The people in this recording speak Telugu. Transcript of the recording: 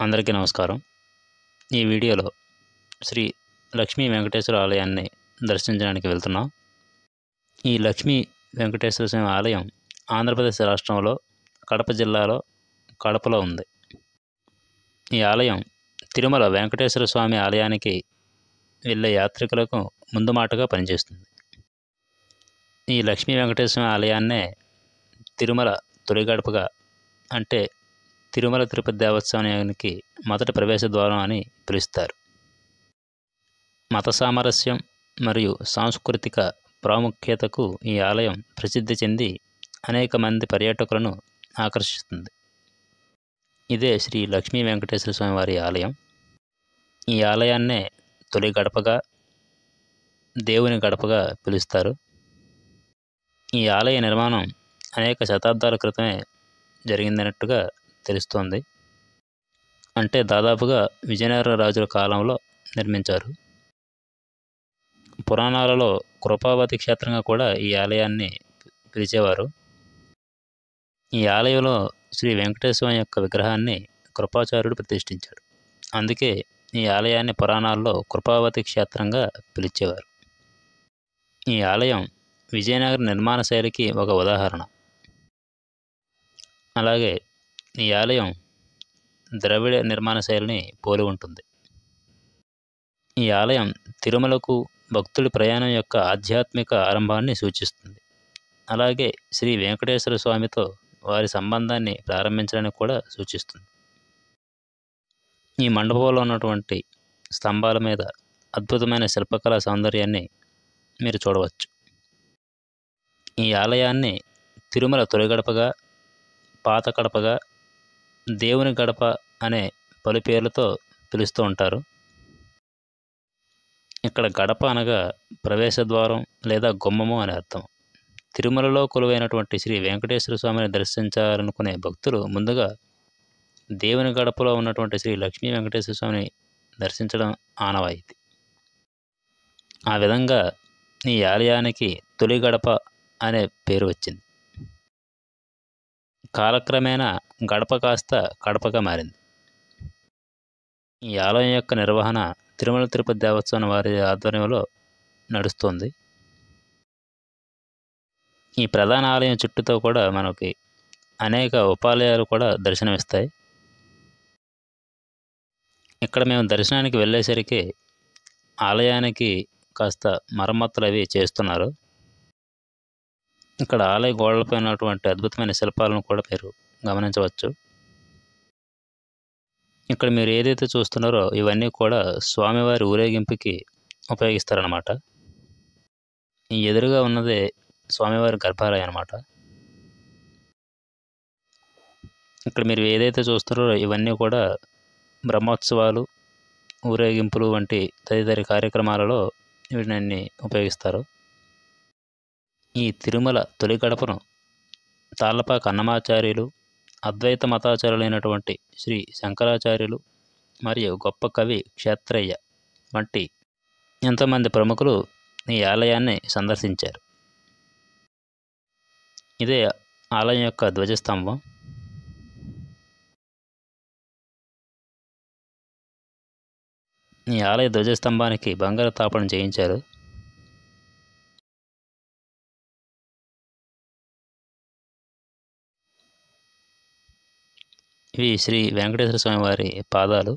అందరికీ నమస్కారం. ఈ వీడియోలో శ్రీ లక్ష్మీ వెంకటేశ్వర ఆలయాన్ని దర్శించడానికి వెళ్తున్నాం. ఈ లక్ష్మీ వెంకటేశ్వర స్వామి ఆలయం ఆంధ్రప్రదేశ్ రాష్ట్రంలో కడప జిల్లాలో కడపలో ఉంది. ఈ ఆలయం తిరుమల వెంకటేశ్వర స్వామి ఆలయానికి వెళ్ళే యాత్రికులకు ముందు మాటగా పనిచేస్తుంది. ఈ లక్ష్మీ వెంకటేశ్వర స్వామి ఆలయాన్నే తిరుమల తొలి గడపగా, అంటే తిరుమల తిరుపతి దేవస్థానానికి మొదటి ప్రవేశ ద్వారం అని పిలుస్తారు. మత సామరస్యం మరియు సాంస్కృతిక ప్రాముఖ్యతకు ఈ ఆలయం ప్రసిద్ధి చెంది అనేక మంది పర్యాటకులను ఆకర్షిస్తుంది. ఇదే శ్రీ లక్ష్మీ వెంకటేశ్వర స్వామి వారి ఆలయం. ఈ ఆలయాన్నే తొలి గడపగా, దేవుని గడపగా పిలుస్తారు. ఈ ఆలయ నిర్మాణం అనేక శతాబ్దాల క్రితమే జరిగిందన్నట్టుగా తెలుస్తోంది. అంటే దాదాపుగా విజయనగర రాజుల కాలంలో నిర్మించారు. పురాణాలలో కృపావతి క్షేత్రంగా కూడా ఈ ఆలయాన్ని పిలిచేవారు. ఈ ఆలయంలో శ్రీ వెంకటేశ్వర యొక్క విగ్రహాన్ని కృపాచార్యుడు ప్రతిష్ఠించాడు. అందుకే ఈ ఆలయాన్ని పురాణాల్లో కృపావతి క్షేత్రంగా పిలిచేవారు. ఈ ఆలయం విజయనగర నిర్మాణ శైలికి ఒక ఉదాహరణ. అలాగే ఈ ఆలయం ద్రవిడ నిర్మాణ శైలిని పోలి ఉంటుంది. ఈ ఆలయం తిరుమలకు భక్తుడి ప్రయాణం యొక్క ఆధ్యాత్మిక ఆరంభాన్ని సూచిస్తుంది. అలాగే శ్రీ వెంకటేశ్వర స్వామితో వారి సంబంధాన్ని ప్రారంభించడానికి కూడా సూచిస్తుంది. ఈ మండపంలో ఉన్నటువంటి స్తంభాల మీద అద్భుతమైన శిల్పకళా సౌందర్యాన్ని మీరు చూడవచ్చు. ఈ ఆలయాన్ని తిరుమల తొలి గడపగా, పాత గడపగా, దేవుని గడప అనే పలు పేర్లతో పిలుస్తూ ఉంటారు. ఇక్కడ గడప అనగా ప్రవేశ ద్వారం లేదా గుమ్మము అని అర్థం. తిరుమలలో కొలువైనటువంటి శ్రీ వెంకటేశ్వర స్వామిని దర్శించాలనుకునే భక్తులు ముందుగా దేవుని గడపలో ఉన్నటువంటి శ్రీ లక్ష్మీ వెంకటేశ్వర స్వామిని దర్శించడం ఆనవాయితీ. ఆ విధంగా ఈ ఆలయానికి తొలి గడప అనే పేరు వచ్చింది. కాలక్రమేణా గడప కాస్త కడపగా మారింది. ఈ ఆలయం యొక్క నిర్వహణ తిరుమల తిరుపతి దేవస్థానం వారి ఆధ్వర్యంలో నడుస్తుంది. ఈ ప్రధాన ఆలయం చుట్టూతో కూడా మనకి అనేక ఉపాలయాలు కూడా దర్శనమిస్తాయి. ఇక్కడ మేము దర్శనానికి వెళ్ళేసరికి ఆలయానికి కాస్త మరమ్మతులు అవి చేస్తున్నారు. ఇక్కడ ఆలయ గోడలపై ఉన్నటువంటి అద్భుతమైన శిల్పాలను కూడా మీరు గమనించవచ్చు. ఇక్కడ మీరు ఏదైతే చూస్తున్నారో ఇవన్నీ కూడా స్వామివారి ఊరేగింపుకి ఉపయోగిస్తారన్నమాట. ఈ ఎదురుగా ఉన్నదే స్వామివారి గర్భాలయం అన్నమాట. ఇక్కడ మీరు ఏదైతే చూస్తున్నారో ఇవన్నీ కూడా బ్రహ్మోత్సవాలు, ఊరేగింపులు వంటి తదితర కార్యక్రమాలలో వీటిని ఉపయోగిస్తారు. ఈ తిరుమల తొలి గడపను తాళ్లపాక అన్నమాచార్యులు, అద్వైత మతాచార్యులైనటువంటి శ్రీ శంకరాచార్యులు మరియు గొప్ప కవి క్షేత్రయ్య వంటి ఎంతోమంది ప్రముఖులు ఈ ఆలయాన్ని సందర్శించారు. ఇదే ఆలయం యొక్క ధ్వజస్తంభం. ఈ ఆలయ ధ్వజస్తంభానికి బంగారు తాపడం చేయించారు. ఇవి శ్రీ వెంకటేశ్వర స్వామి వారి పాదాలు.